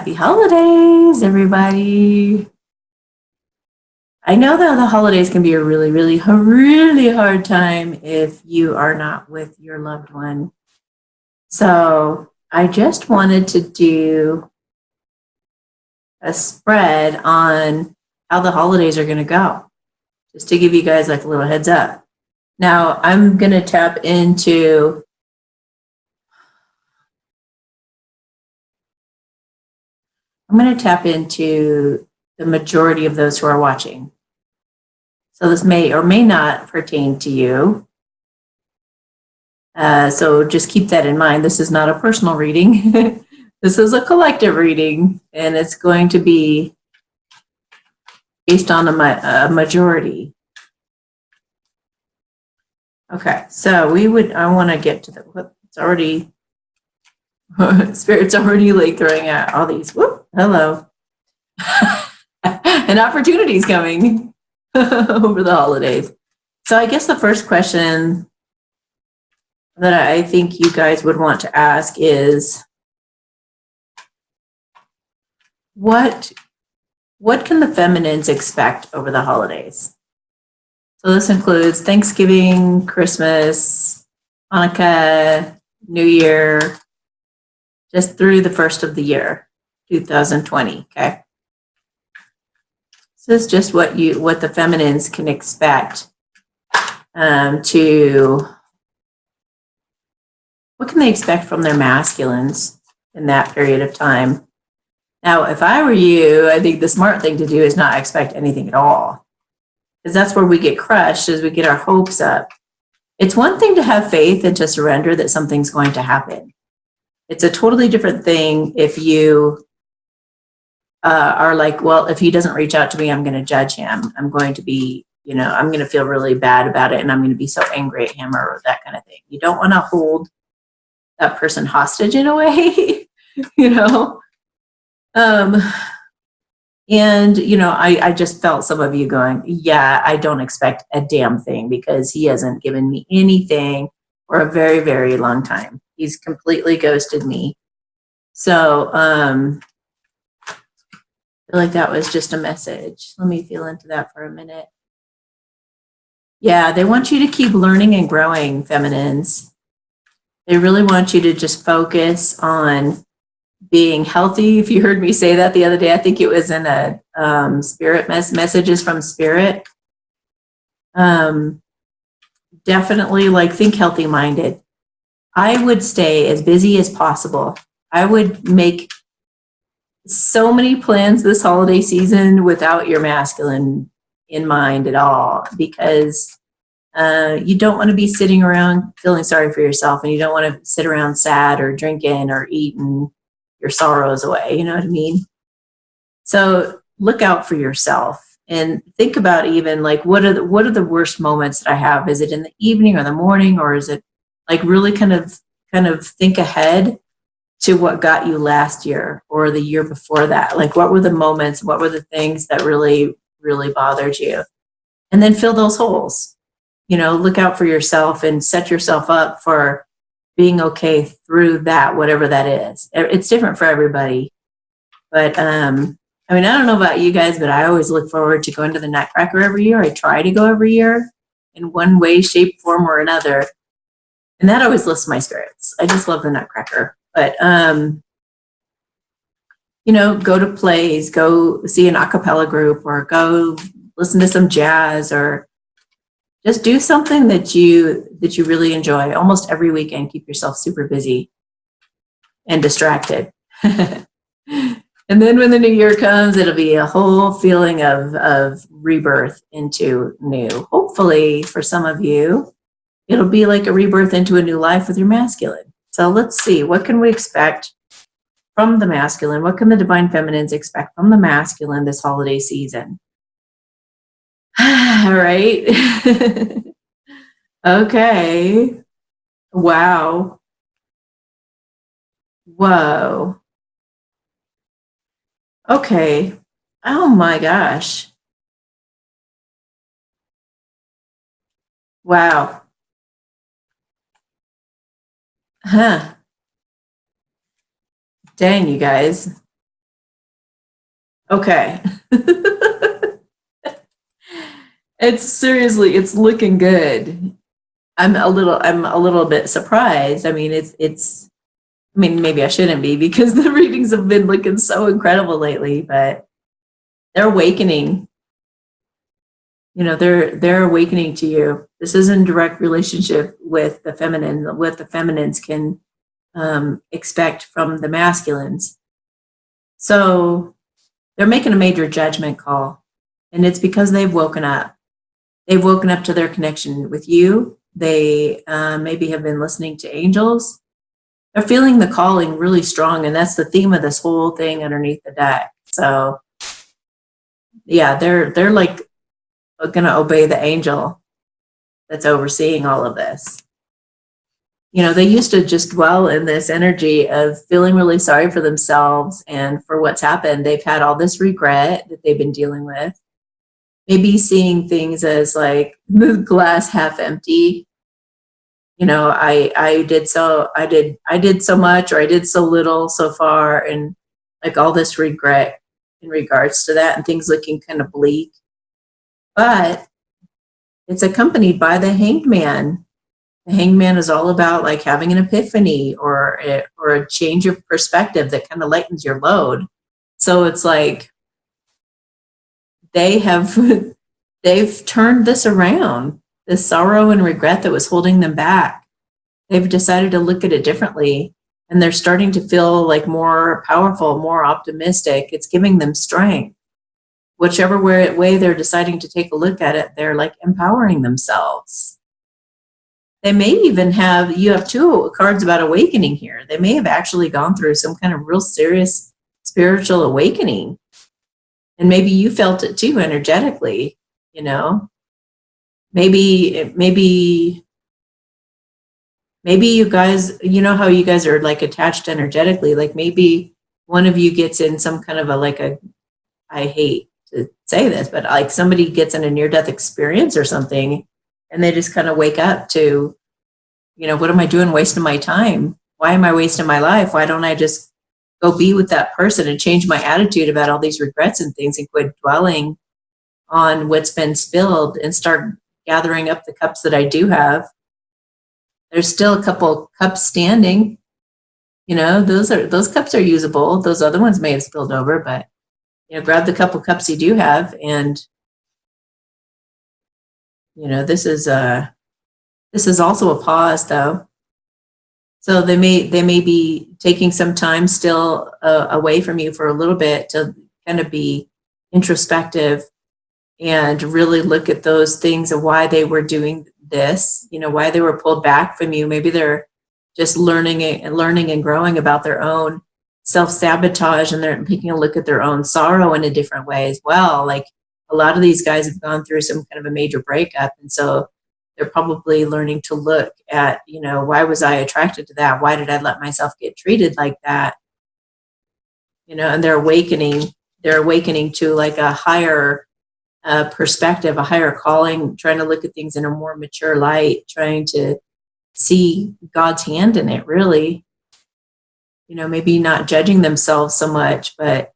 Happy holidays, everybody. I know that the holidays can be a really hard time if you are not with your loved one. So I just wanted to do a spread on how the holidays are going to go, just to give you guys like a little heads up. Now I'm going to tap into the majority of those who are watching. So this may or may not pertain to you. So just keep that in mind. This is not a personal reading. This is a collective reading, and it's going to be based on a majority. Okay, so I want to get to it's already, Spirit's already like throwing out all these, whoop, hello. An opportunity's coming over the holidays. So I guess the first question that I think you guys would want to ask is, what can the feminines expect over the holidays? So this includes Thanksgiving, Christmas, Hanukkah, New Year, just through the first of the year, 2020, okay? So this is just what the feminines can expect what can they expect from their masculines in that period of time? Now, if I were you, I think the smart thing to do is not expect anything at all, because that's where we get crushed, as we get our hopes up. It's one thing to have faith and to surrender that something's going to happen. It's a totally different thing if you are like, well, if he doesn't reach out to me, I'm going to judge him. I'm going to be, I'm going to feel really bad about it, and I'm going to be so angry at him, or that kind of thing. You don't want to hold that person hostage in a way, And, I just felt some of you going, yeah, I don't expect a damn thing, because he hasn't given me anything for a very long time. He's completely ghosted me. So I feel like that was just a message. Let me feel into that for a minute. Yeah, they want you to keep learning and growing, feminines. They really want you to just focus on being healthy. If you heard me say that the other day, I think it was in a spirit messages from spirit. Definitely think healthy minded. I would stay as busy as possible. I would make so many plans this holiday season without your masculine in mind at all, because you don't want to be sitting around feeling sorry for yourself, and you don't want to sit around sad or drinking or eating your sorrows away. You know what I mean? So look out for yourself and think about even what are the worst moments that I have? Is it in the evening or the morning, or is it really kind of think ahead to what got you last year or the year before that? What were the moments? What were the things that really bothered you? And then fill those holes. Look out for yourself and set yourself up for being okay through that, whatever that is. It's different for everybody. But I don't know about you guys, but I always look forward to going to the Nutcracker every year. I try to go every year in one way, shape, form, or another. And that always lifts my spirits. I just love the Nutcracker. But, go to plays, go see an a cappella group, or go listen to some jazz, or just do something that you really enjoy almost every weekend. Keep yourself super busy and distracted. And then when the new year comes, it'll be a whole feeling of rebirth into new. Hopefully, for some of you, it'll be like a rebirth into a new life with your masculine. So let's see, what can we expect from the masculine? What can the divine feminines expect from the masculine this holiday season? All right. Okay. Wow. Whoa. Okay. Oh my gosh. Wow. Huh. Dang, you guys. Okay. It's looking good. I'm a little bit surprised. I mean, I mean, maybe I shouldn't be because the readings have been looking so incredible lately, but they're awakening. You know, they're awakening to you. This is in direct relationship with the feminine, what the feminines can expect from the masculines. So they're making a major judgment call, and it's because they've woken up. They've woken up to their connection with you. They maybe have been listening to angels. They're feeling the calling really strong, and that's the theme of this whole thing underneath the deck. So yeah, they're like going to obey the angel that's overseeing all of this. You know, they used to just dwell in this energy of feeling really sorry for themselves and for what's happened. They've had all this regret that they've been dealing with. Maybe seeing things as like the glass half empty. You know, I did so much, or I did so little so far, and like all this regret in regards to that, and things looking kind of bleak. But it's accompanied by the hanged man. The hanged man is all about like having an epiphany or a change of perspective that kind of lightens your load. So it's like they have they've turned this around. This sorrow and regret that was holding them back, they've decided to look at it differently, and they're starting to feel like more powerful, more optimistic. It's giving them strength. Whichever way they're deciding to take a look at it, they're like empowering themselves. They may even have, you have two cards about awakening here. They may have actually gone through some kind of real serious spiritual awakening. And maybe you felt it too energetically, you know? Maybe you guys, you know how you guys are like attached energetically, like maybe one of you gets in some kind of I hate to say this, but like somebody gets in a near-death experience or something, and they just kind of wake up to, you know, what am I doing wasting my time? Why am I wasting my life? Why don't I just go be with that person and change my attitude about all these regrets and things and quit dwelling on what's been spilled and start gathering up the cups that I do have? There's still a couple cups standing. You know, those cups are usable. Those other ones may have spilled over, but you know, grab the couple cups you do have, and you know, this is also a pause though. So they may be taking some time still away from you for a little bit to kind of be introspective and really look at those things and why they were doing this, you know, why they were pulled back from you. Maybe they're just learning and growing about their own self-sabotage, and they're taking a look at their own sorrow in a different way as well. Like a lot of these guys have gone through some kind of a major breakup, and so they're probably learning to look at, you know, why was I attracted to that? Why did I let myself get treated like that? You know, and they're awakening to like a higher perspective, a higher calling, trying to look at things in a more mature light, trying to see God's hand in it, really. You know, maybe not judging themselves so much, but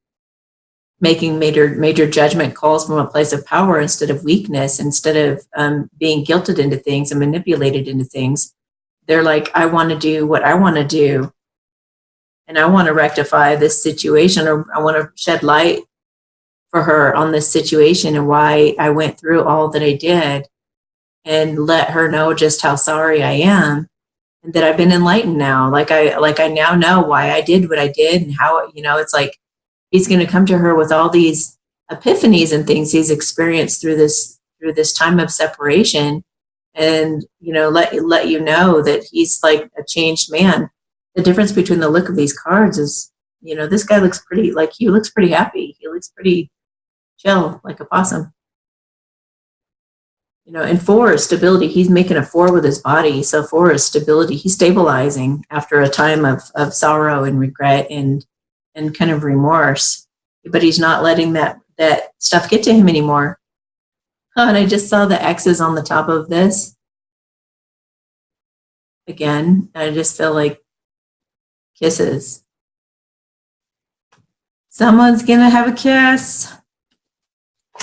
making major judgment calls from a place of power instead of weakness, instead of being guilted into things and manipulated into things. They're like, I want to do what I want to do, and I want to rectify this situation, or I want to shed light for her on this situation and why I went through all that I did, and let her know just how sorry I am, and that I've been enlightened now. Like I now know why I did what I did, and how, you know, it's like he's going to come to her with all these epiphanies and things he's experienced through this time of separation, and, you know, let you know that he's like a changed man. The difference between the look of these cards is, you know, this guy looks pretty, like he looks pretty happy. He looks pretty chill, like a possum. You know, and four is stability. He's making a four with his body. So four is stability. He's stabilizing after a time of sorrow and regret and kind of remorse. But he's not letting that stuff get to him anymore. Oh, and I just saw the X's on the top of this again. And I just feel like kisses. Someone's going to have a kiss.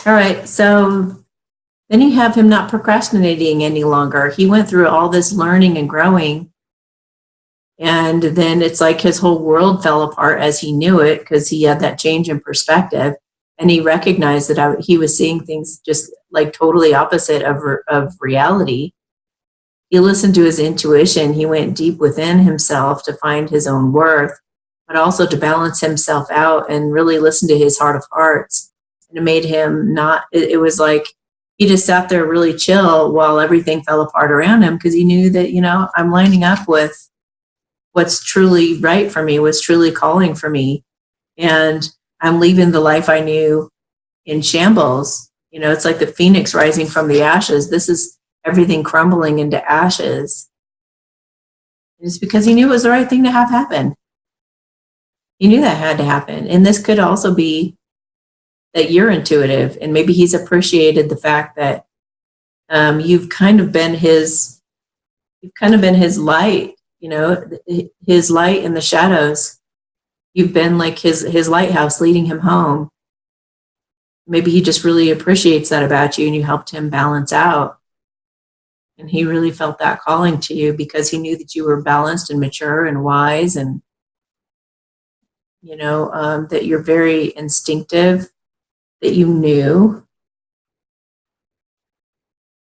All right. So then you have him not procrastinating any longer. He went through all this learning and growing. And then it's like his whole world fell apart as he knew it, because he had that change in perspective. And he recognized that he was seeing things just like totally opposite of reality. He listened to his intuition. He went deep within himself to find his own worth, but also to balance himself out and really listen to his heart of hearts. And it made him it was like he just sat there really chill while everything fell apart around him, because he knew that, I'm lining up with what's truly right for me, what's truly calling for me. And I'm leaving the life I knew in shambles. It's like the phoenix rising from the ashes. This is everything crumbling into ashes. It's because he knew it was the right thing to have happen. He knew that had to happen. And this could also be that you're intuitive, and maybe he's appreciated the fact that you've kind of been his light, his light in the shadows. You've been like his lighthouse leading him home. Maybe he just really appreciates that about you, and you helped him balance out. And he really felt that calling to you because he knew that you were balanced and mature and wise, and, that you're very instinctive, that you knew.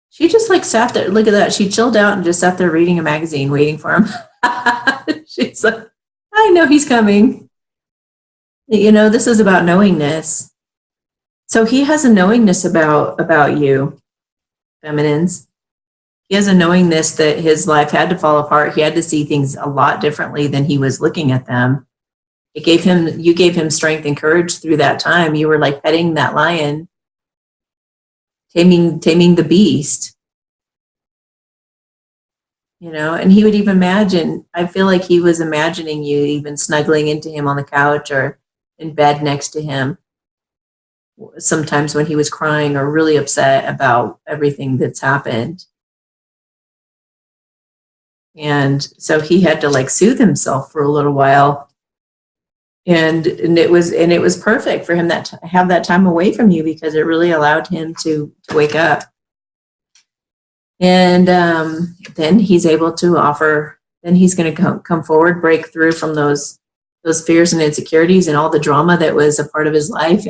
She just like sat there. Look at that. She chilled out and just sat there reading a magazine, waiting for him. She's like, I know he's coming. This is about knowingness. So he has a knowingness about you, feminines. He has a knowingness that his life had to fall apart. He had to see things a lot differently than he was looking at them. You gave him strength and courage through that time. You were like petting that lion, taming the beast. And he would even imagine, I feel like he was imagining you even snuggling into him on the couch or in bed next to him. Sometimes when he was crying or really upset about everything that's happened. And so he had to like soothe himself for a little while. And it was perfect for him to have that time away from you, because it really allowed him to wake up. And then he's able to offer, then he's going to come forward, break through from those fears and insecurities and all the drama that was a part of his life,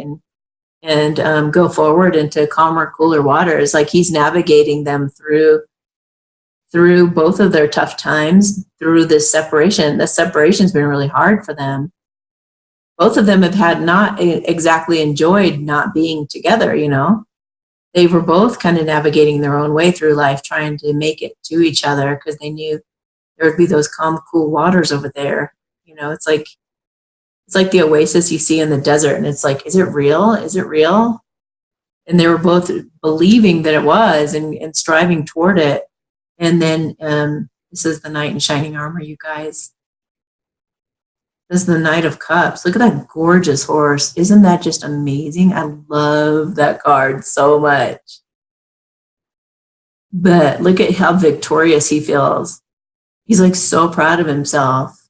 and go forward into calmer, cooler waters. Like he's navigating them through both of their tough times, through this separation. The separation's been really hard for them. Both of them have had not exactly enjoyed not being together, They were both kind of navigating their own way through life, trying to make it to each other, because they knew there would be those calm, cool waters over there. It's like the oasis you see in the desert, and it's like, is it real? Is it real? And they were both believing that it was and striving toward it. And then this is the knight in shining armor, you guys. This is the Knight of Cups. Look at that gorgeous horse. Isn't that just amazing? I love that card so much. But look at how victorious he feels. He's like so proud of himself.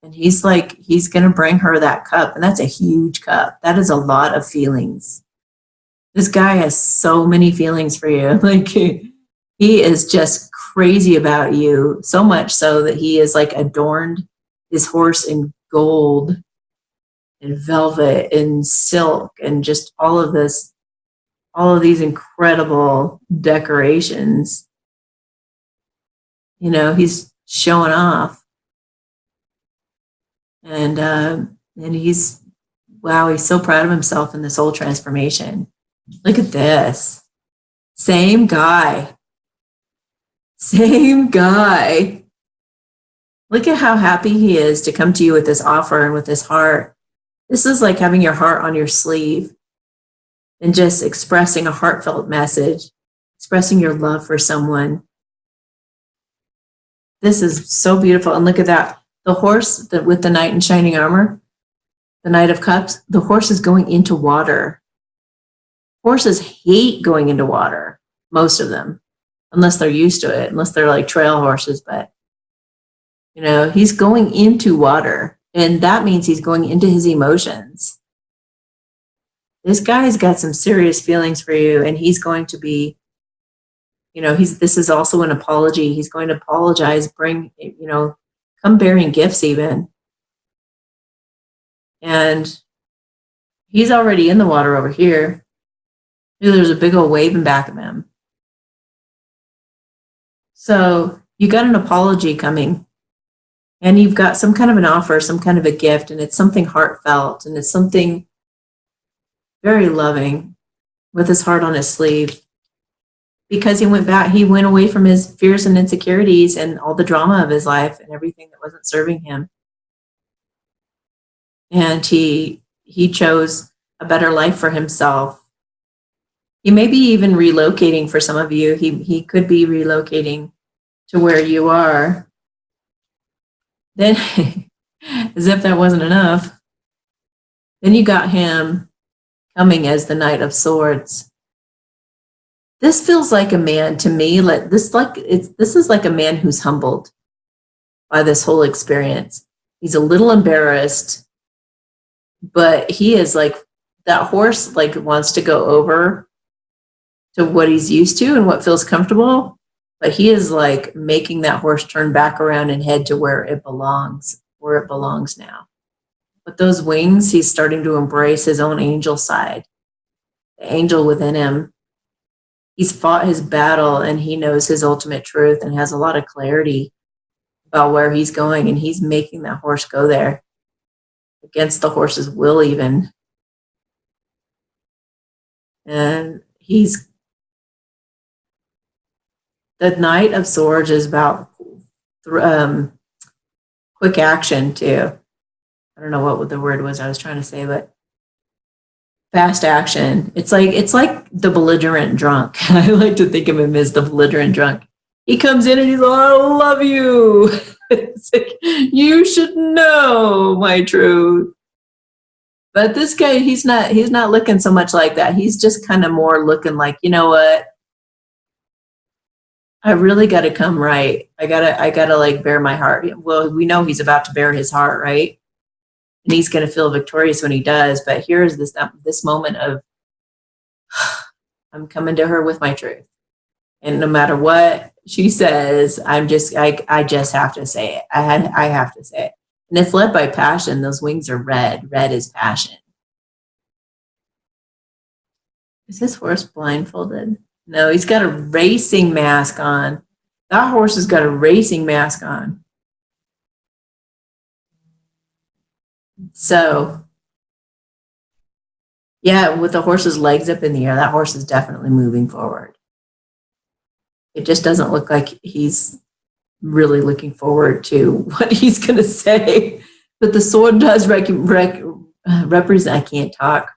And he's going to bring her that cup. And that's a huge cup. That is a lot of feelings. This guy has so many feelings for you. Like he is just crazy about you. So much so that he is like adorned his horse in gold and velvet and silk and just all of these incredible decorations. He's showing off. And he's so proud of himself in this whole transformation. Look at this. Same guy. Look at how happy he is to come to you with this offer and with his heart. This is like having your heart on your sleeve and just expressing a heartfelt message, expressing your love for someone. This is so beautiful. And look at that. The horse with the knight in shining armor, the Knight of Cups, the horse is going into water. Horses hate going into water, most of them, unless they're used to it, unless they're like trail horses. But he's going into water. And that means he's going into his emotions. This guy's got some serious feelings for you, and he's going to be, this is also an apology. He's going to apologize, come bearing gifts even. And he's already in the water over here. There's a big old wave in back of him. So you got an apology coming, and you've got some kind of an offer, some kind of a gift, and it's something heartfelt, and it's something very loving, with his heart on his sleeve, because he went away from his fears and insecurities and all the drama of his life and everything that wasn't serving him. And he chose a better life for himself. He may be even relocating for some of you. He could be relocating to where you are. Then, as if that wasn't enough, then you got him coming as the Knight of Swords. This feels like a man to me. This is like a man who's humbled by this whole experience. He's a little embarrassed, but he is like, that horse like wants to go over to what he's used to and what feels comfortable, but he is like making that horse turn back around and head to where it belongs now. But those wings, he's starting to embrace his own angel side, the angel within him. He's fought his battle, and he knows his ultimate truth and has a lot of clarity about where he's going, and he's making that horse go there against the horse's will even. And the Knight of Swords is about quick action too. I don't know what the word was I was trying to say, but fast action. It's like the belligerent drunk. I like to think of him as the belligerent drunk. He comes in and he's like, I love you. It's like, you should know my truth. But this guy, he's not looking so much like that. He's just kind of more looking like, you know what? I really got to come right. I gotta like bare my heart. Well, we know he's about to bare his heart, right? And he's going to feel victorious when he does. But here's this moment of, I'm coming to her with my truth. And no matter what she says, I just have to say it. I have to say it. And it's led by passion. Those wings are red. Red is passion. Is this horse blindfolded? No, he's got a racing mask on. That horse has got a racing mask on. So, yeah, with the horse's legs up in the air, that horse is definitely moving forward. It just doesn't look like he's really looking forward to what he's going to say. But the sword does represent, I can't talk,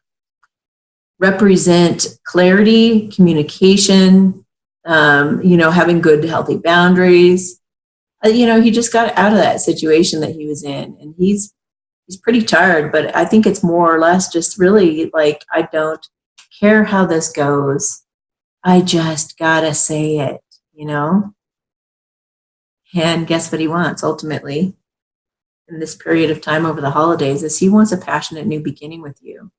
represent clarity, communication, having good, healthy boundaries. He just got out of that situation that he was in, and he's pretty tired, but I think it's more or less just really like, I don't care how this goes. I just gotta say it, And guess what he wants ultimately in this period of time over the holidays is he wants a passionate new beginning with you.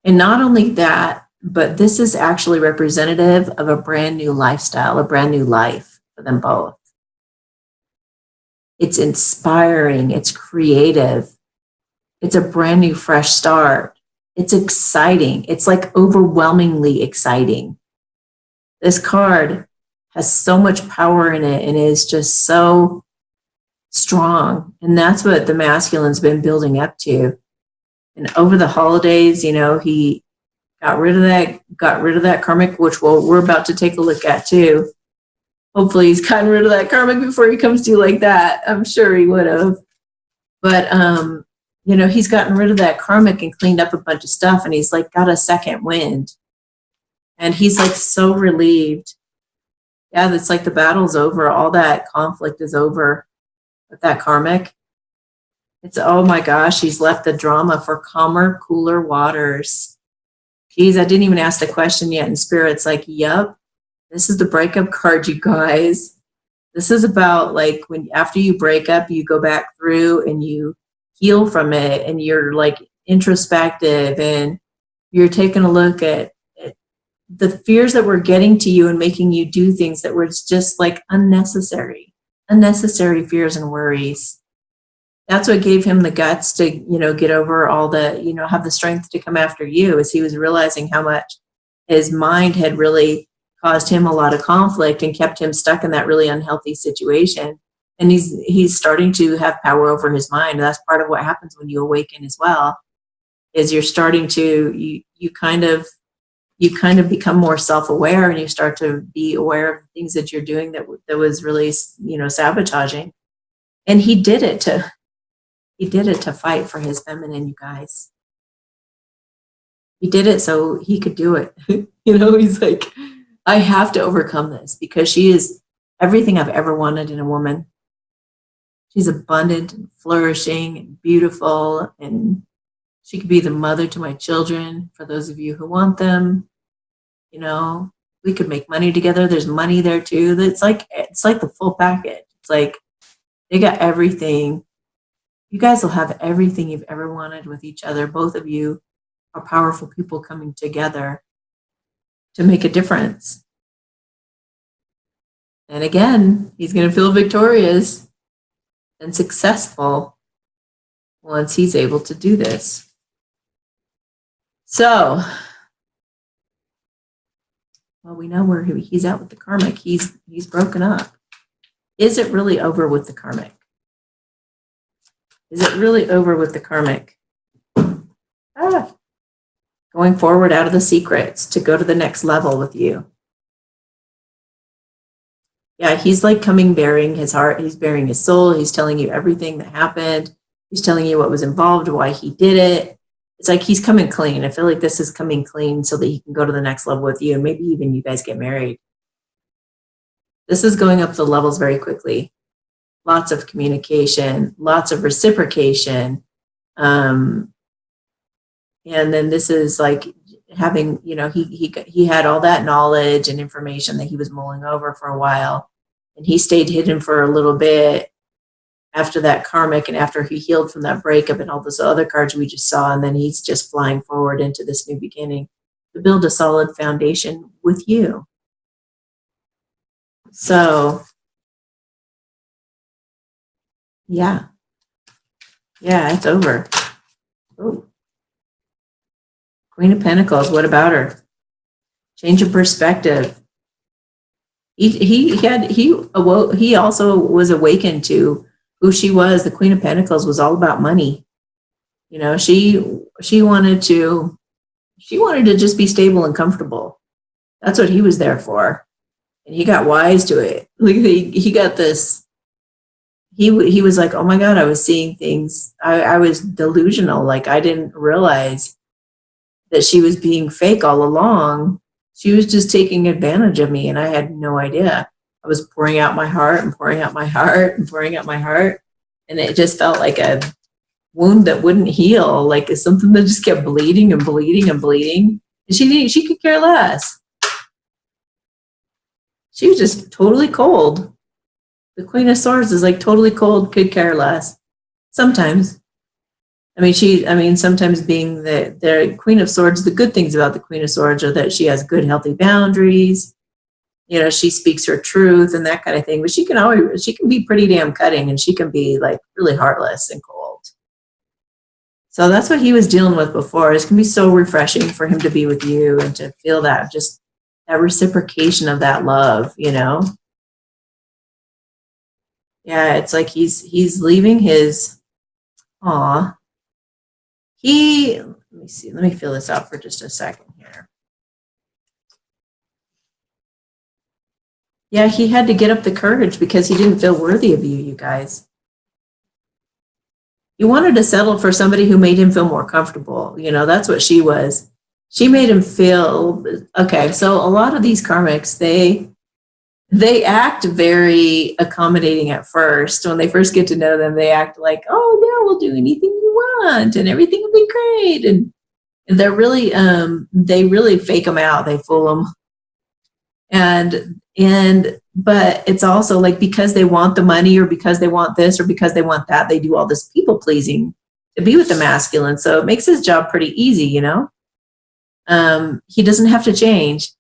And not only that, but this is actually representative of a brand new lifestyle, a brand new life for them both. It's inspiring. It's creative. It's a brand new, fresh start. It's exciting. It's like overwhelmingly exciting. This card has so much power in it and is just so strong. And that's what the masculine's been building up to. And over the holidays, he got rid of that karmic, which we're about to take a look at too. Hopefully he's gotten rid of that karmic before he comes to you like that. I'm sure he would have. But, he's gotten rid of that karmic and cleaned up a bunch of stuff, and he's like got a second wind. And he's like so relieved. Yeah, it's like the battle's over. All that conflict is over with that karmic. It's, oh my gosh, he's left the drama for calmer, cooler waters. Geez, I didn't even ask the question yet. And Spirit's like, yep. This is the breakup card, you guys. This is about like when after you break up, you go back through and you heal from it, and you're like introspective, and you're taking a look at the fears that were getting to you and making you do things that were just like unnecessary fears and worries. That's what gave him the guts to, get over all the, have the strength to come after you, as he was realizing how much his mind had really caused him a lot of conflict and kept him stuck in that really unhealthy situation. And he's starting to have power over his mind. That's part of what happens when you awaken as well, is you're starting to, you kind of become more self-aware, and you start to be aware of things that you're doing that was really, sabotaging. And he did it to fight for his feminine, you guys. He did it so he could do it. He's like, I have to overcome this because she is everything I've ever wanted in a woman. She's abundant and flourishing and beautiful, and she could be the mother to my children, for those of you who want them. We could make money together. There's money there too. It's like the full package. It's like they got everything. You guys will have everything you've ever wanted with each other. Both of you are powerful people coming together to make a difference. And again, he's going to feel victorious and successful once he's able to do this. So, well, we know where he's at with the karmic. He's broken up. Is it really over with the karmic? Is it really over with the karmic? Going forward out of the secrets to go to the next level with you. Yeah, he's like bearing his heart. He's bearing his soul. He's telling you everything that happened. He's telling you what was involved, why he did it. It's like he's coming clean. I feel like this is coming clean so that he can go to the next level with you. And maybe even you guys get married. This is going up the levels very quickly. Lots of communication, lots of reciprocation. And then this is like having, he had all that knowledge and information that he was mulling over for a while. And he stayed hidden for a little bit after that karmic and after he healed from that breakup and all those other cards we just saw. And then he's just flying forward into this new beginning to build a solid foundation with you. So, yeah, it's over. Oh, Queen of Pentacles. What about her? Change of perspective. He also was awakened to who she was. The Queen of Pentacles was all about money. She wanted to just be stable and comfortable. That's what he was there for. And he got wise to it. Like he got this. He was like, oh my God, I was seeing things. I was delusional. Like I didn't realize that she was being fake all along. She was just taking advantage of me, and I had no idea. I was pouring out my heart and pouring out my heart and pouring out my heart. And it just felt like a wound that wouldn't heal, like something that just kept bleeding and bleeding and bleeding. And she could care less. She was just totally cold. The Queen of Swords is like totally cold, could care less. Sometimes. Sometimes being the Queen of Swords, the good things about the Queen of Swords are that she has good, healthy boundaries. She speaks her truth and that kind of thing. But she can be pretty damn cutting, and she can be like really heartless and cold. So that's what he was dealing with before. It's going to be so refreshing for him to be with you and to feel that, just that reciprocation of that love, Yeah, it's like he's leaving his, let me see, let me feel this out for just a second here. Yeah, he had to get up the courage because he didn't feel worthy of you, you guys. He wanted to settle for somebody who made him feel more comfortable. That's what she was. She made him feel, okay, so a lot of these karmics, they act very accommodating at first. When they first get to know them, they act like, oh yeah, we'll do anything you want and everything will be great. And they're really, they really fake them out. They fool them. But it's also like, because they want the money, or because they want this, or because they want that, they do all this people pleasing to be with the masculine. So it makes his job pretty easy, you know? He doesn't have to change.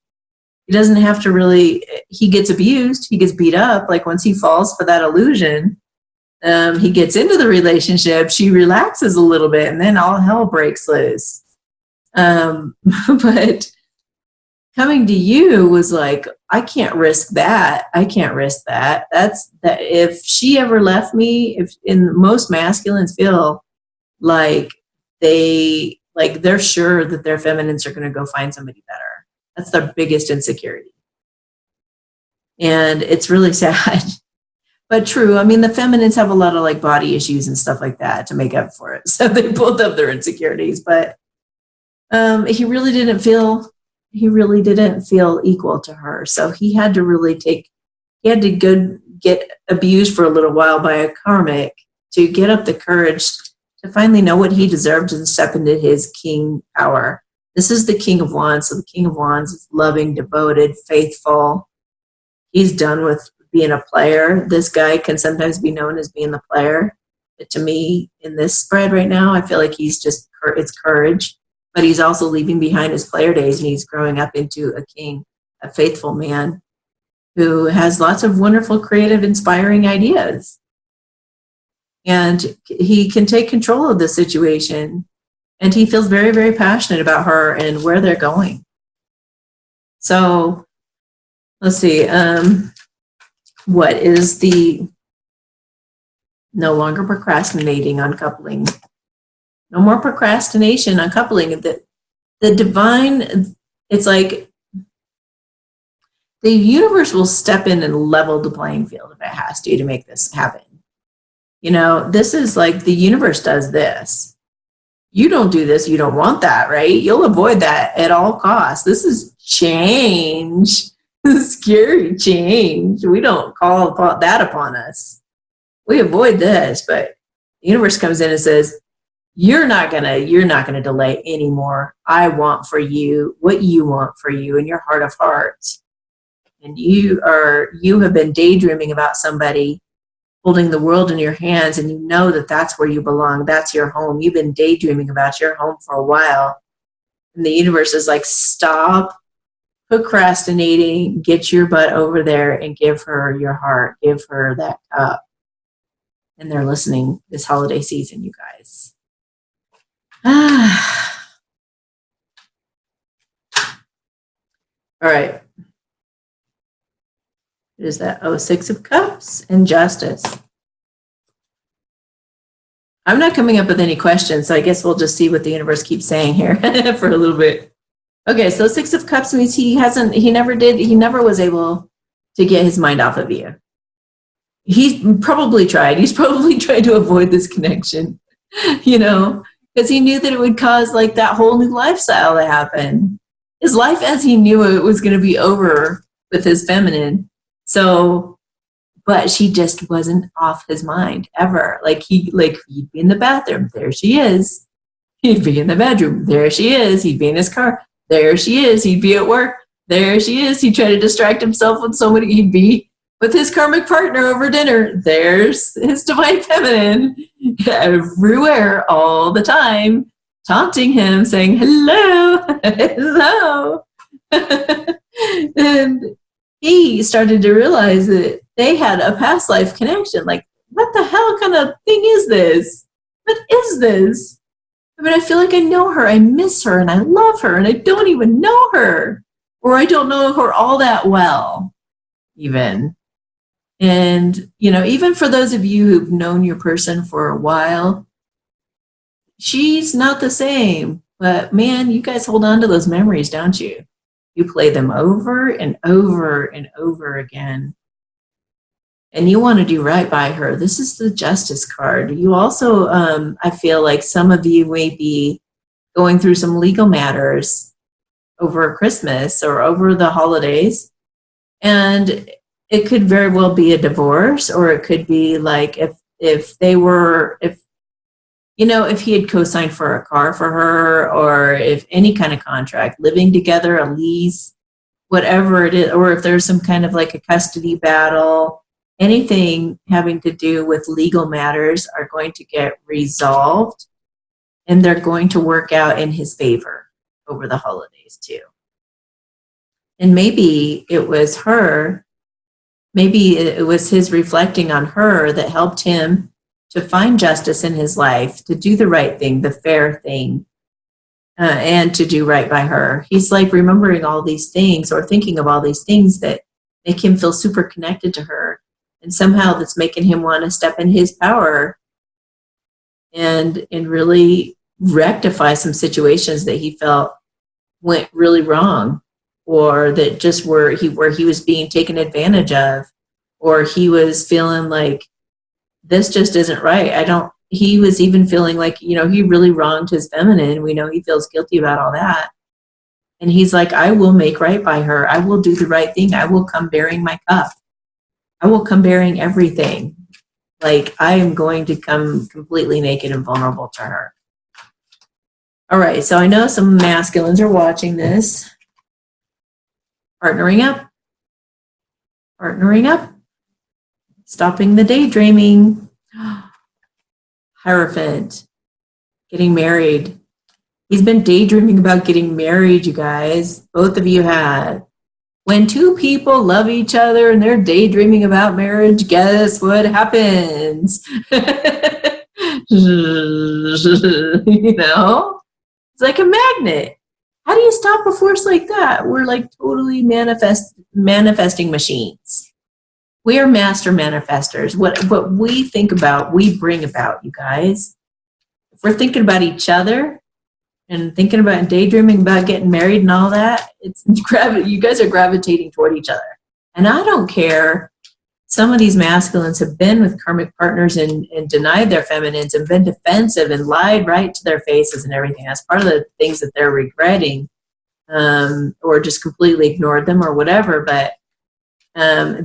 He doesn't have to really, he gets abused, he gets beat up. Like once he falls for that illusion, he gets into the relationship, she relaxes a little bit, and then all hell breaks loose. But coming to you was like, I can't risk that. I can't risk that. That's that. If she ever left me, if in most masculines feel like they're sure that their feminines are going to go find somebody better. That's their biggest insecurity. And it's really sad, but true. I mean, the feminines have a lot of like body issues and stuff like that to make up for it. So they both have their insecurities, but he really didn't feel equal to her. So he had to go get abused for a little while by a karmic to get up the courage to finally know what he deserved and step into his king power. This is the King of Wands. So the King of Wands is loving, devoted, faithful. He's done with being a player. This guy can sometimes be known as being the player. But to me, in this spread right now, I feel like it's courage. But he's also leaving behind his player days, and he's growing up into a king, a faithful man who has lots of wonderful, creative, inspiring ideas. And he can take control of the situation. And he feels very, very passionate about her and where they're going. So let's see. What is the no longer procrastinating on coupling? No more procrastination on coupling. The divine, it's like the universe will step in and level the playing field if it has to make this happen. You know, this is like the universe does this. You don't do this, you don't want that, right? You'll avoid that at all costs. This is change, scary change. We don't call that upon us. We avoid this, but the universe comes in and says, you're not gonna delay anymore. I want for you what you want for you in your heart of hearts. And you have been daydreaming about somebody holding the world in your hands, and you know that that's where you belong. That's your home. You've been daydreaming about your home for a while. And the universe is like, stop procrastinating, get your butt over there and give her your heart, give her that cup. And they're listening this holiday season, you guys. All right. What is that? Oh, Six of Cups and Justice. I'm not coming up with any questions, so I guess we'll just see what the universe keeps saying here for a little bit. Okay, so Six of Cups means he never was able to get his mind off of you. He's probably tried to avoid this connection, you know, because he knew that it would cause like that whole new lifestyle to happen. His life as he knew it was going to be over with his feminine. So, but she just wasn't off his mind ever. He'd be in the bathroom, there she is. He'd be in the bedroom, there she is. He'd be in his car, there she is. He'd be at work, there she is. He'd try to distract himself with somebody. He'd be with his karmic partner over dinner. There's his divine feminine everywhere, all the time, taunting him, saying, hello, hello. And he started to realize that they had a past life connection. Like, what the hell kind of thing is this? What is this? I mean, I feel like I know her, I miss her, and I love her, and I don't even know her. Or I don't know her all that well, even. And, you know, even for those of you who've known your person for a while, she's not the same. But man, you guys hold on to those memories, don't you? You play them over and over and over again. And you want to do right by her. This is the Justice card. You also, I feel like some of you may be going through some legal matters over Christmas or over the holidays. And it could very well be a divorce, or it could be like if he had co-signed for a car for her, or if any kind of contract, living together, a lease, whatever it is, or if there's some kind of like a custody battle, anything having to do with legal matters are going to get resolved, and they're going to work out in his favor over the holidays too. And maybe it was her, maybe it was his reflecting on her that helped him to find justice in his life, to do the right thing, the fair thing, and to do right by her. He's like remembering all these things or thinking of all these things that make him feel super connected to her. And somehow that's making him want to step in his power and really rectify some situations that he felt went really wrong, or that just where he was being taken advantage of, or he was feeling like this just isn't right. He was even feeling like, he really wronged his feminine. We know he feels guilty about all that. And he's like, I will make right by her. I will do the right thing. I will come bearing my cup. I will come bearing everything. Like, I am going to come completely naked and vulnerable to her. All right, so I know some masculines are watching this. Partnering up. Partnering up. Stopping the daydreaming. Hierophant. Getting married. He's been daydreaming about getting married, you guys. Both of you had. When two people love each other and they're daydreaming about marriage, guess what happens? It's like a magnet. How do you stop a force like that? We're like totally manifesting machines. We are master manifestors. What we think about, we bring about, you guys. If we're thinking about each other and thinking about and daydreaming about getting married and all that, you guys are gravitating toward each other. And I don't care. Some of these masculines have been with karmic partners and denied their feminines and been defensive and lied right to their faces and everything. That's part of the things that they're regretting, or just completely ignored them or whatever. But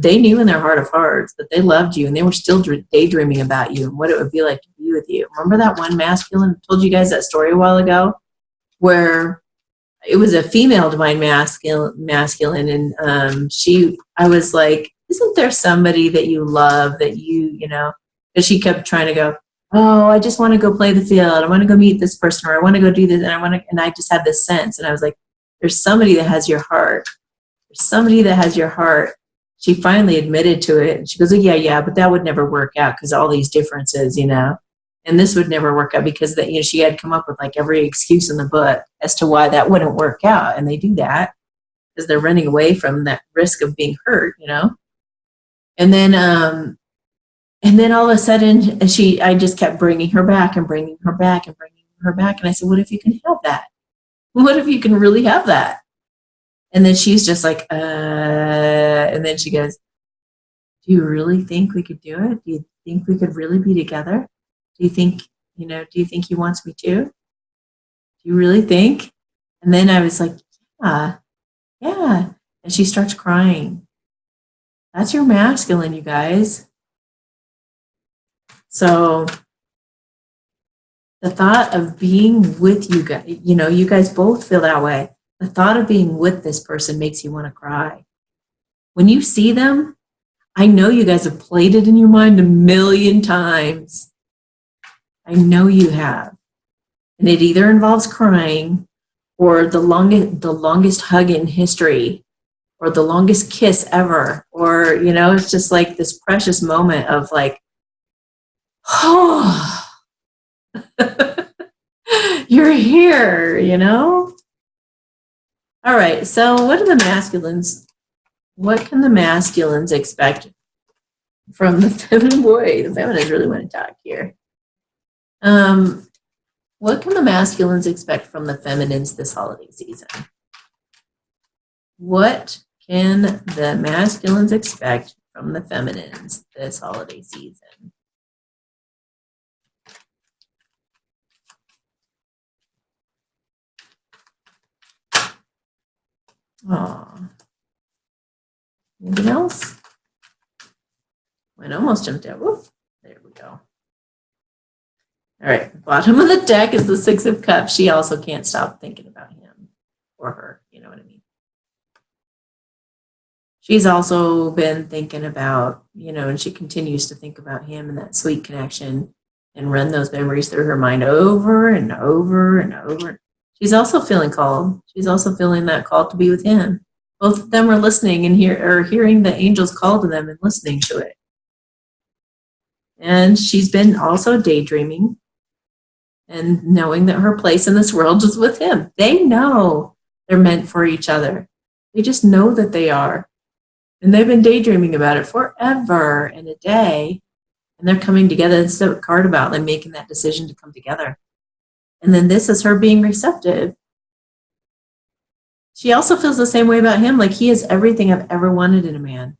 they knew in their heart of hearts that they loved you, and they were still daydreaming about you and what it would be like to be with you. Remember that one masculine? I told you guys that story a while ago, where it was a female divine masculine, and I was like, isn't there somebody that you love that because she kept trying to go, oh, I just want to go play the field, I want to go meet this person, or I want to go do this, and I just had this sense, and I was like, there's somebody that has your heart. There's somebody that has your heart. She finally admitted to it, and she goes, oh, yeah, but that would never work out because all these differences, and this would never work out because that, she had come up with like every excuse in the book as to why that wouldn't work out. And they do that because they're running away from that risk of being hurt, And then all of a sudden I just kept bringing her back and bringing her back and bringing her back. And I said, what if you can have that? What if you can really have that? And then she's just like, and then she goes, do you really think we could do it? Do you think we could really be together? Do you think he wants me to? Do you really think? And then I was like, yeah. And she starts crying. That's your masculine, you guys. So the thought of being with you guys, you guys both feel that way. The thought of being with this person makes you want to cry. When you see them, I know you guys have played it in your mind 1,000,000 times. I know you have. And it either involves crying or the longest hug in history or the longest kiss ever. Or, it's just like this precious moment of like, oh, you're here, All right, so what can the masculines expect from the feminine? Boy, the feminines really want to talk here. What can the masculines expect from the feminines this holiday season? What can the masculines expect from the feminines this holiday season? Oh, anything else? Mine almost jumped out. Whoop. There we go. All right, bottom of the deck is the Six of Cups. She also can't stop thinking about him or her. You know what I mean? she's also been thinking about, and she continues to think about him and that sweet connection and run those memories through her mind over and over and over. She's also feeling called. She's also feeling that call to be with him. Both of them are listening and hearing the angel's call to them and listening to it. And she's been also daydreaming and knowing that her place in this world is with him. They know they're meant for each other. They just know that they are. And they've been daydreaming about it forever and a day. And they're coming together. It's a card about them making that decision to come together. And then this is her being receptive. She also feels the same way about him. Like, he is everything I've ever wanted in a man.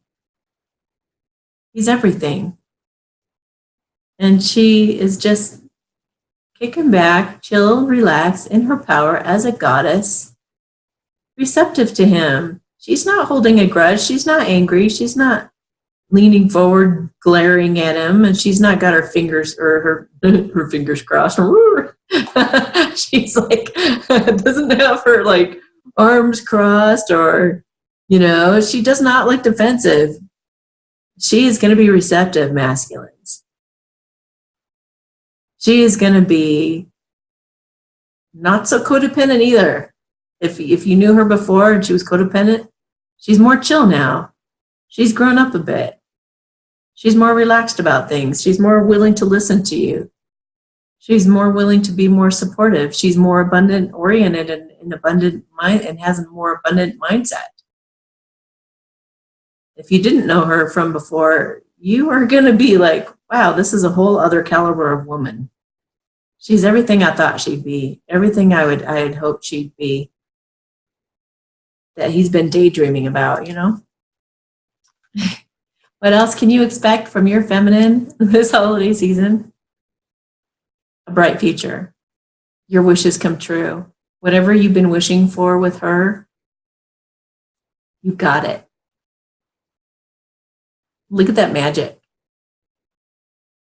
He's everything. And she is just kicking back, chill, relax in her power as a goddess, receptive to him. She's not holding a grudge. She's not angry. She's not leaning forward, glaring at him, and she's not got her fingers or her fingers crossed. She's like, doesn't have her like arms crossed, or she does not look defensive. She is going to be receptive, masculines. She is going to be not so codependent either. If you knew her before and she was codependent, she's more chill now. She's grown up a bit. She's more relaxed about things. She's more willing to listen to you. She's more willing to be more supportive. She's more abundant oriented and abundant mind, and has a more abundant mindset. If you didn't know her from before, you are going to be like, wow, this is a whole other caliber of woman. She's everything I thought she'd be, everything I had hoped she'd be, that he's been daydreaming about, What else can you expect from your feminine this holiday season? A bright future. Your wishes come true. Whatever you've been wishing for with her, you got it. Look at that magic.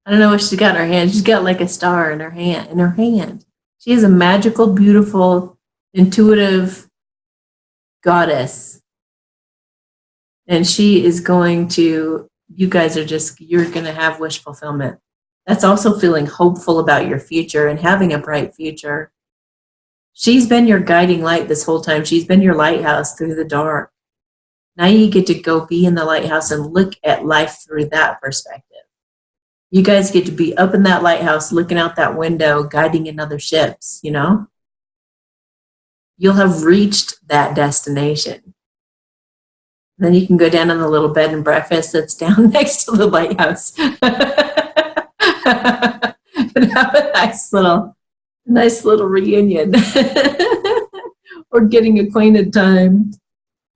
I don't know what she's got in her hand. She's got like a star in her hand. She is a magical, beautiful, intuitive goddess. And she is going to, you're going to have wish fulfillment. That's also feeling hopeful about your future and having a bright future. She's been your guiding light this whole time. She's been your lighthouse through the dark. Now you get to go be in the lighthouse and look at life through that perspective. You guys get to be up in that lighthouse, looking out that window, guiding in other ships, You'll have reached that destination. Then you can go down on the little bed and breakfast that's down next to the lighthouse. And have a nice little reunion. Or getting acquainted time.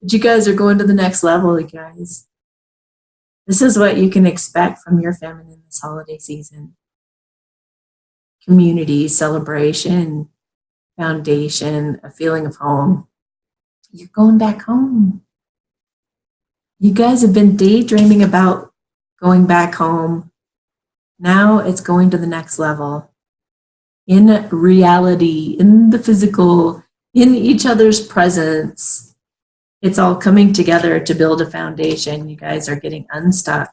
But you guys are going to the next level, you guys. This is what you can expect from your feminine this holiday season. Community, celebration, foundation, a feeling of home. You're going back home. You guys have been daydreaming about going back home. Now it's going to the next level. In reality, in the physical, in each other's presence. It's all coming together to build a foundation. You guys are getting unstuck.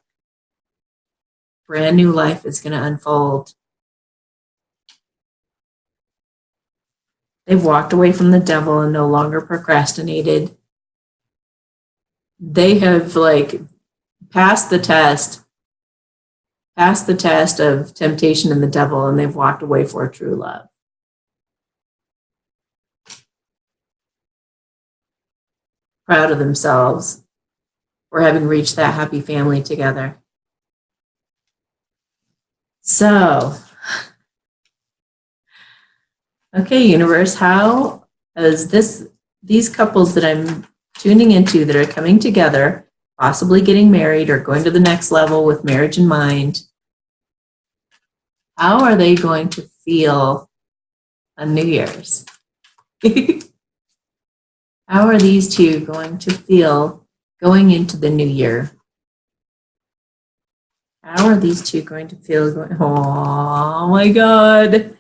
Brand new life is going to unfold. They've walked away from the devil and no longer procrastinated. They have passed the test of temptation and the devil, and they've walked away for true love. Proud of themselves for having reached that happy family together. So, okay, universe, how is these couples that I'm tuning into that are coming together, possibly getting married or going to the next level with marriage in mind, how are they going to feel on New Year's? How are these two going to feel going into the new year? How are these two going to feel going? Oh my God.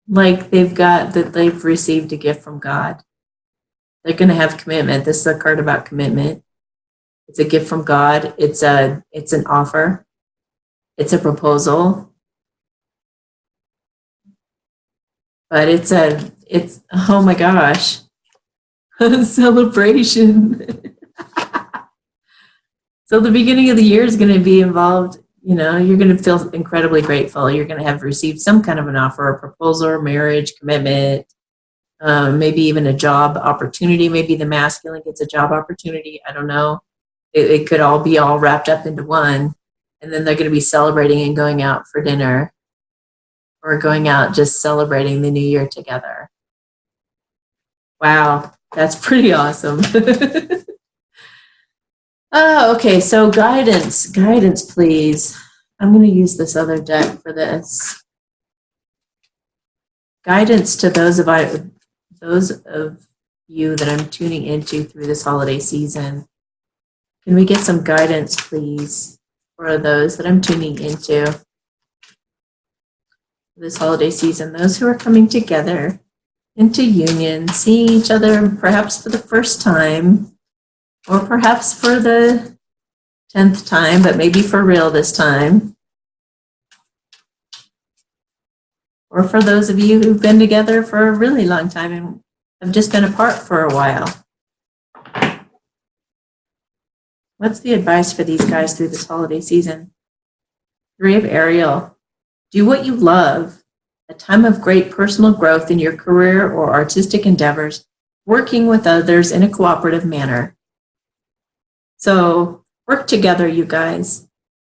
Like they've received a gift from God. They're going to have commitment. This is a card about commitment. It's a gift from God. It's an offer. It's a proposal. But it's oh my gosh, a celebration. So the beginning of the year is going to be involved. You know, you're going to feel incredibly grateful. You're going to have received some kind of an offer, a proposal, or marriage, commitment, maybe even a job opportunity. Maybe the masculine gets a job opportunity. I don't know. It could all be all wrapped up into one. And then they're going to be celebrating and going out for dinner, or going out just celebrating the new year together. Wow, that's pretty awesome. Oh, okay, so guidance, please. I'm going to use this other deck for this. Guidance to those of you that I'm tuning into through this holiday season. Can we get some guidance, please, for those that I'm tuning into this holiday season? Those who are coming together into union, seeing each other perhaps for the first time, or perhaps for the 10th time, but maybe for real this time. Or for those of you who've been together for a really long time and have just been apart for a while. What's the advice for these guys through this holiday season? 3 of Ariel. Do what you love. A time of great personal growth in your career or artistic endeavors, working with others in a cooperative manner. So work together, you guys.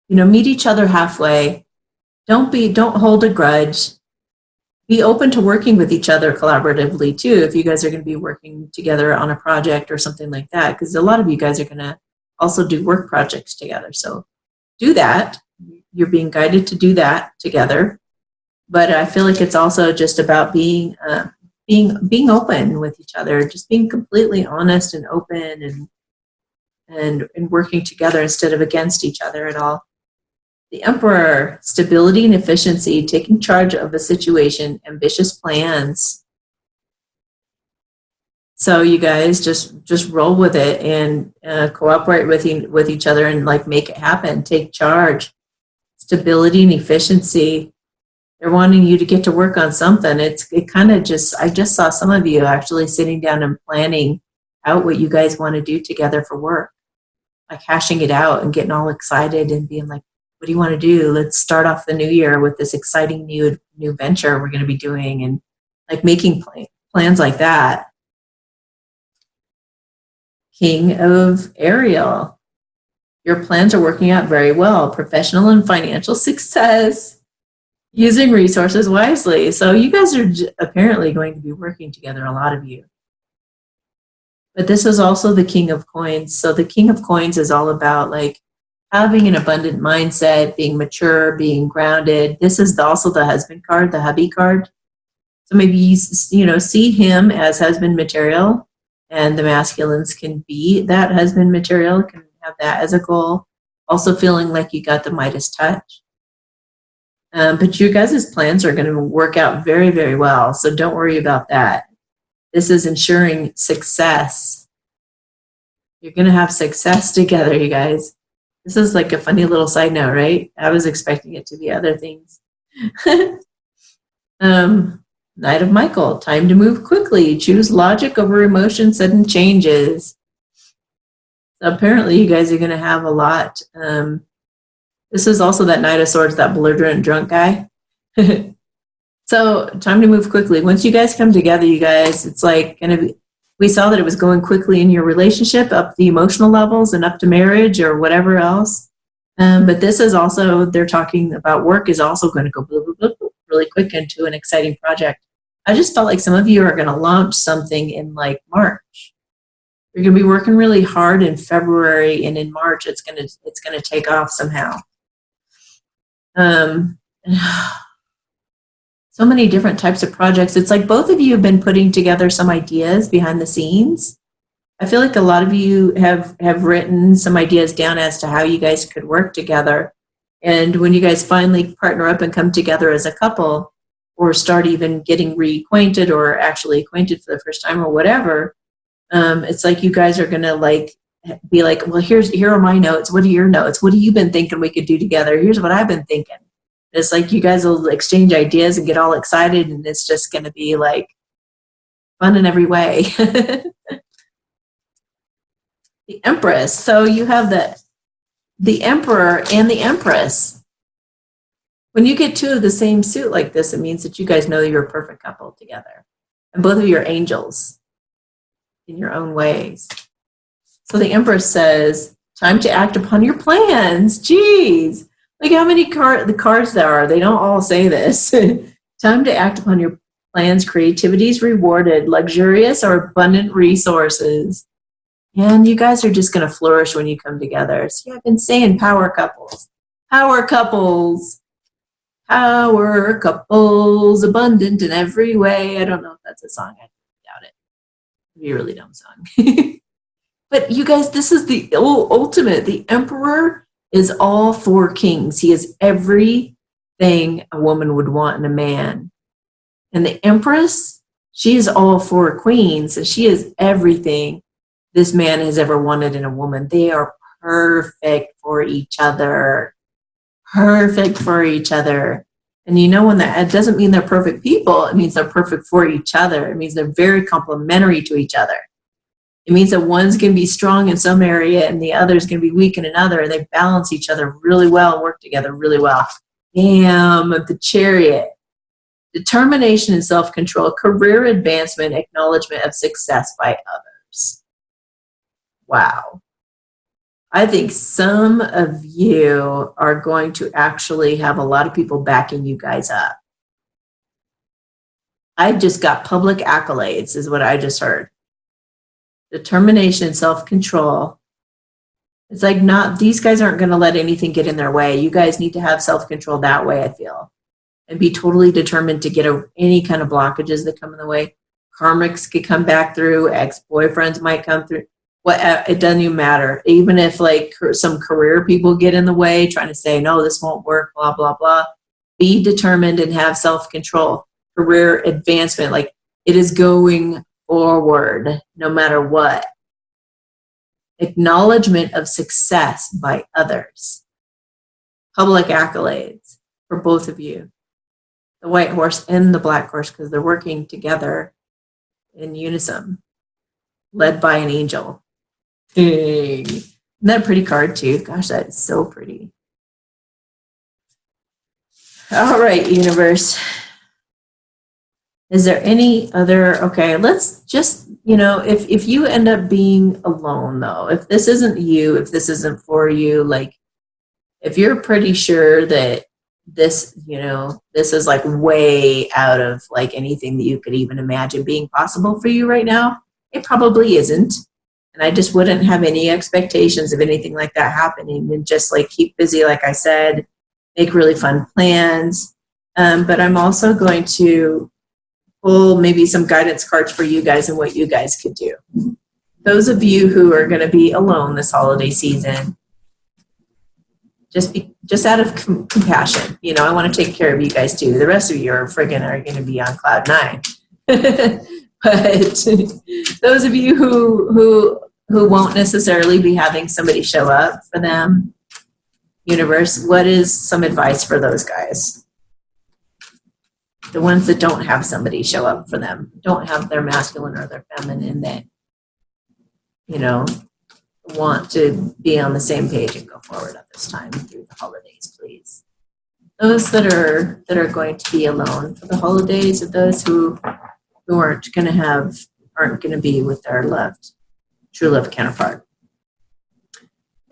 You know, meet each other halfway. Don't hold a grudge. Be open to working with each other collaboratively too, if you guys are going to be working together on a project or something like that, because a lot of you guys are going to also do work projects together. So do that. You're being guided to do that together. But I feel like it's also just about being open with each other, just being completely honest and open and working together instead of against each other at all. The Emperor, stability and efficiency, taking charge of a situation, ambitious plans. So you guys just roll with it and cooperate with each other and like make it happen. Take charge. Stability and efficiency. They're wanting you to get to work on something. I just saw some of you actually sitting down and planning out what you guys want to do together for work, like hashing it out and getting all excited and being like, what do you want to do? Let's start off the new year with this exciting new venture we're going to be doing, and like making plans like that. King of Ariel. Your plans are working out very well. Professional and financial success. Using resources wisely. So you guys are apparently going to be working together, a lot of you. But this is also the King of Coins. So the King of Coins is all about like having an abundant mindset, being mature, being grounded. This is also the husband card, the hubby card. So maybe you see him as husband material, and the masculines can be that husband material, can have that as a goal. Also feeling like you got the Midas touch. But you guys' plans are going to work out very, very well. So don't worry about that. This is ensuring success. You're going to have success together, you guys. This is like a funny little side note, right? I was expecting it to be other things. Knight of Michael, time to move quickly. Choose logic over emotion, sudden changes. So apparently you guys are going to have a lot. This is also that Knight of Swords, that belligerent drunk guy. So time to move quickly. Once you guys come together, you guys, it's like going to be, we saw that it was going quickly in your relationship, up the emotional levels and up to marriage or whatever else. But this is also, they're talking about work is also going to go really quick into an exciting project. I just felt like some of you are going to launch something in like March. You're going to be working really hard in February, and in March it's going to take off somehow. So many different types of projects. It's like both of you have been putting together some ideas behind the scenes. I feel like a lot of you have written some ideas down as to how you guys could work together. And when you guys finally partner up and come together as a couple, or start even getting reacquainted or actually acquainted for the first time or whatever, It's like you guys are going to like be like, well, here are my notes. What are your notes? What have you been thinking we could do together? Here's what I've been thinking. It's like you guys will exchange ideas and get all excited, and it's just going to be like fun in every way. The Empress. So you have the Emperor and the Empress. When you get two of the same suit like this, it means that you guys know you're a perfect couple together. And both of you are angels in your own ways. So the Empress says, time to act upon your plans. Jeez. Look how many the cards there are. They don't all say this. Time to act upon your plans. Creativity is rewarded. Luxurious or abundant resources. And you guys are just going to flourish when you come together. See, I've been saying power couples. Power couples. Power couples. Abundant in every way. I don't know if that's a song. I doubt it. It'd be a really dumb song. But you guys, this is the ultimate. The Emperor is all four kings. He is everything a woman would want in a man. And the Empress, she is all four queens. And she is everything this man has ever wanted in a woman. They are perfect for each other. Perfect for each other. And you know, when that, it doesn't mean they're perfect people. It means they're perfect for each other. It means they're very complementary to each other. It means that one's going to be strong in some area and the other's going to be weak in another. And they balance each other really well and work together really well. Damn, the Chariot. Determination and self-control, career advancement, acknowledgement of success by others. Wow. I think some of you are going to actually have a lot of people backing you guys up. I just got public accolades, is what I just heard. Determination and self-control. It's like these guys aren't going to let anything get in their way. You guys need to have self-control that way, I feel. And be totally determined to get any kind of blockages that come in the way. Karmics could come back through. Ex-boyfriends might come through. It doesn't even matter. Even if like some career people get in the way, trying to say, no, this won't work, blah, blah, blah. Be determined and have self-control. Career advancement, like it is going forward no matter what. Acknowledgement of success by others. Public accolades for both of you. The white horse and the black horse, because they're working together in unison, led by an angel. Dang. Isn't that a pretty card too? Gosh, that is so pretty. All right, universe. Is there any other, okay, let's just, if you end up being alone though, if this isn't you, if this isn't for you, like if you're pretty sure that this, this is like way out of like anything that you could even imagine being possible for you right now, it probably isn't. And I just wouldn't have any expectations of anything like that happening, and just like keep busy, like I said, make really fun plans. But I'm also going to pull maybe some guidance cards for you guys and what you guys could do. Those of you who are going to be alone this holiday season, just out of compassion, I want to take care of you guys too. The rest of you are going to be on cloud 9. But those of you who won't necessarily be having somebody show up for them, universe, what is some advice for those guys? The ones that don't have somebody show up for them, don't have their masculine or their feminine that, want to be on the same page and go forward at this time through the holidays, please. Those that are going to be alone for the holidays, or those who aren't going to be with their true love counterpart.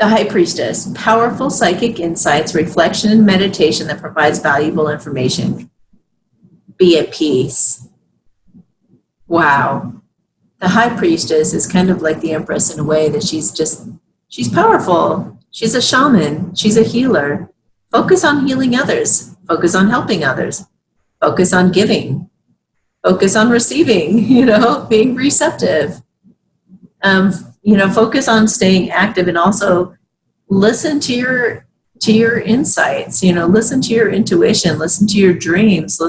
The High Priestess, powerful psychic insights, reflection, and meditation that provides valuable information. Be at peace. Wow. The High Priestess is kind of like the Empress in a way that she's powerful. She's a shaman. She's a healer. Focus on healing others. Focus on helping others. Focus on giving. Focus on receiving, being receptive. Focus on staying active, and also listen to your insights, listen to your intuition, listen to your dreams,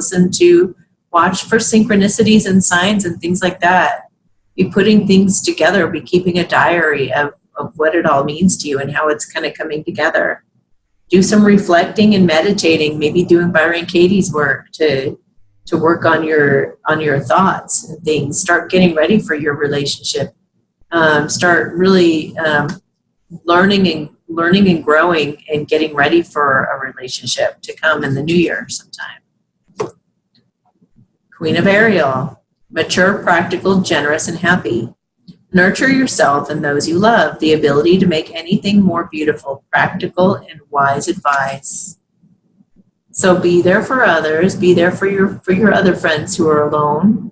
watch for synchronicities and signs and things like that. be putting things together, be keeping a diary of what it all means to you and how it's kind of coming together. Do some reflecting and meditating, maybe doing Byron Katie's work to work on your thoughts and things. Start getting ready for your relationship. Start really learning and growing and getting ready for a relationship to come in the new year sometime. Queen of Ariel, mature, practical, generous, and happy. Nurture yourself and those you love, the ability to make anything more beautiful, practical, and wise advice. So be there for others, be there for your other friends who are alone.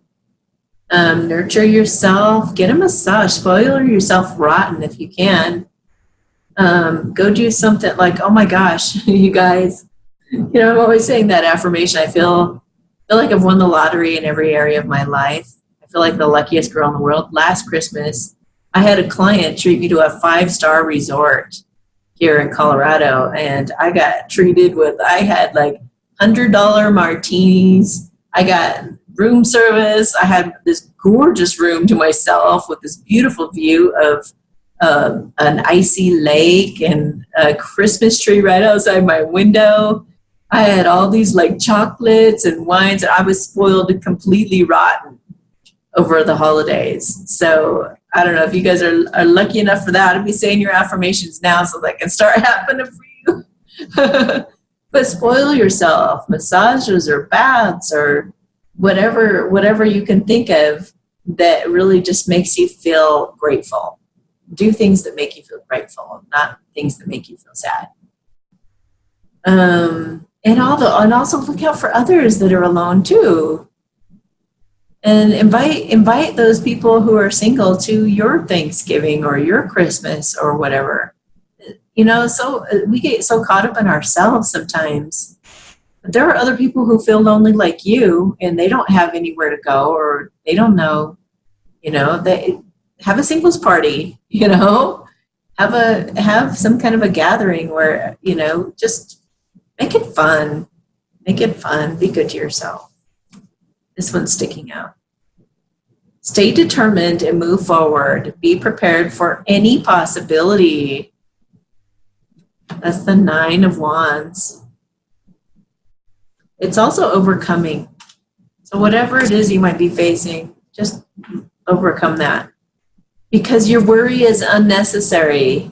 Nurture yourself, get a massage, spoil yourself rotten if you can. Go do something like, oh my gosh, you guys, I'm always saying that affirmation. I feel like I've won the lottery in every area of my life. I feel like the luckiest girl in the world. Last Christmas, I had a client treat me to a 5-star resort here in Colorado, and I got treated with, I had like $100 martinis. I got room service. I had this gorgeous room to myself with this beautiful view of an icy lake and a Christmas tree right outside my window. I had all these like chocolates and wines, and I was spoiled completely rotten over the holidays. So I don't know if you guys are lucky enough for that. I'd be saying your affirmations now so that can start happening for you. But spoil yourself, massages or baths or whatever you can think of that really just makes you feel grateful. Do things that make you feel grateful, not things that make you feel sad. And also look out for others that are alone too. And invite those people who are single to your Thanksgiving or your Christmas or whatever. So we get so caught up in ourselves sometimes. But there are other people who feel lonely like you, and they don't have anywhere to go, or they don't know, they have a singles party, have some kind of a gathering where, just make it fun. Make it fun. Be good to yourself. This one's sticking out. Stay determined and move forward. Be prepared for any possibility. That's the 9 of Wands. It's also overcoming. So whatever it is you might be facing, just overcome that. Because your worry is unnecessary.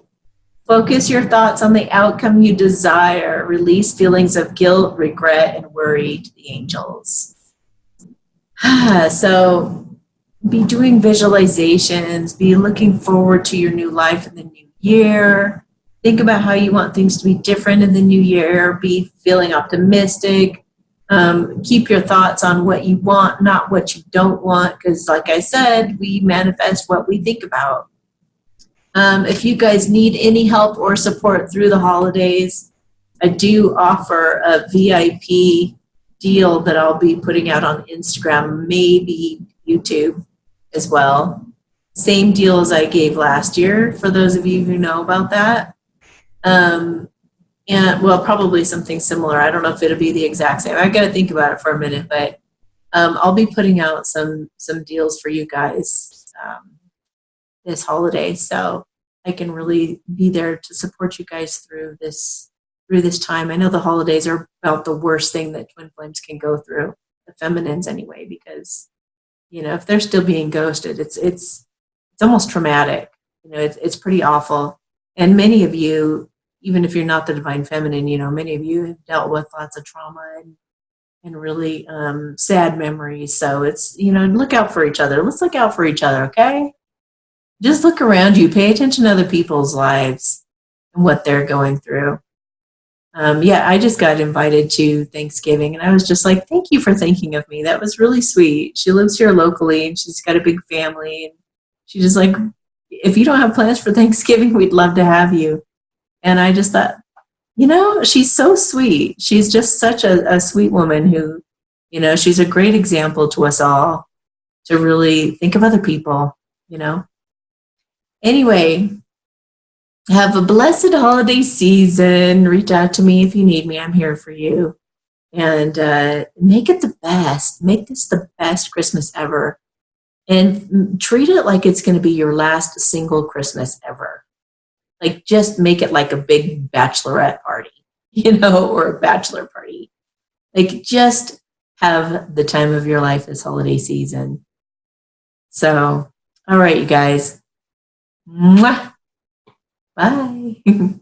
Focus your thoughts on the outcome you desire. Release feelings of guilt, regret, and worry to the angels. So be doing visualizations. Be looking forward to your new life in the new year. Think about how you want things to be different in the new year. Be feeling optimistic. Keep your thoughts on what you want, not what you don't want, because like I said, we manifest what we think about. If you guys need any help or support through the holidays, I do offer a VIP deal that I'll be putting out on Instagram, maybe YouTube as well. Same deal as I gave last year, for those of you who know about that. And well, probably something similar. I don't know if it'll be the exact same. I got to think about it for a minute, but I'll be putting out some deals for you guys this holiday, so I can really be there to support you guys through this time. I know the holidays are about the worst thing that twin flames can go through, the feminines anyway, because if they're still being ghosted, it's almost traumatic. It's pretty awful. And many of you, even if you're not the divine feminine, many of you have dealt with lots of trauma and really sad memories. So it's, look out for each other. Let's look out for each other, okay? Just look around you. Pay attention to other people's lives and what they're going through. I just got invited to Thanksgiving, and I was just like, thank you for thinking of me. That was really sweet. She lives here locally, and she's got a big family. And she just like, if you don't have plans for Thanksgiving, we'd love to have you. And I just thought, she's so sweet. She's just such a sweet woman who, she's a great example to us all to really think of other people, Anyway, have a blessed holiday season. Reach out to me if you need me. I'm here for you. And make it the best. Make this the best Christmas ever. and treat it like it's going to be your last single Christmas ever. Like, just make it like a big bachelorette party, or a bachelor party. Like, just have the time of your life this holiday season. So, all right, you guys. Mwah. Bye.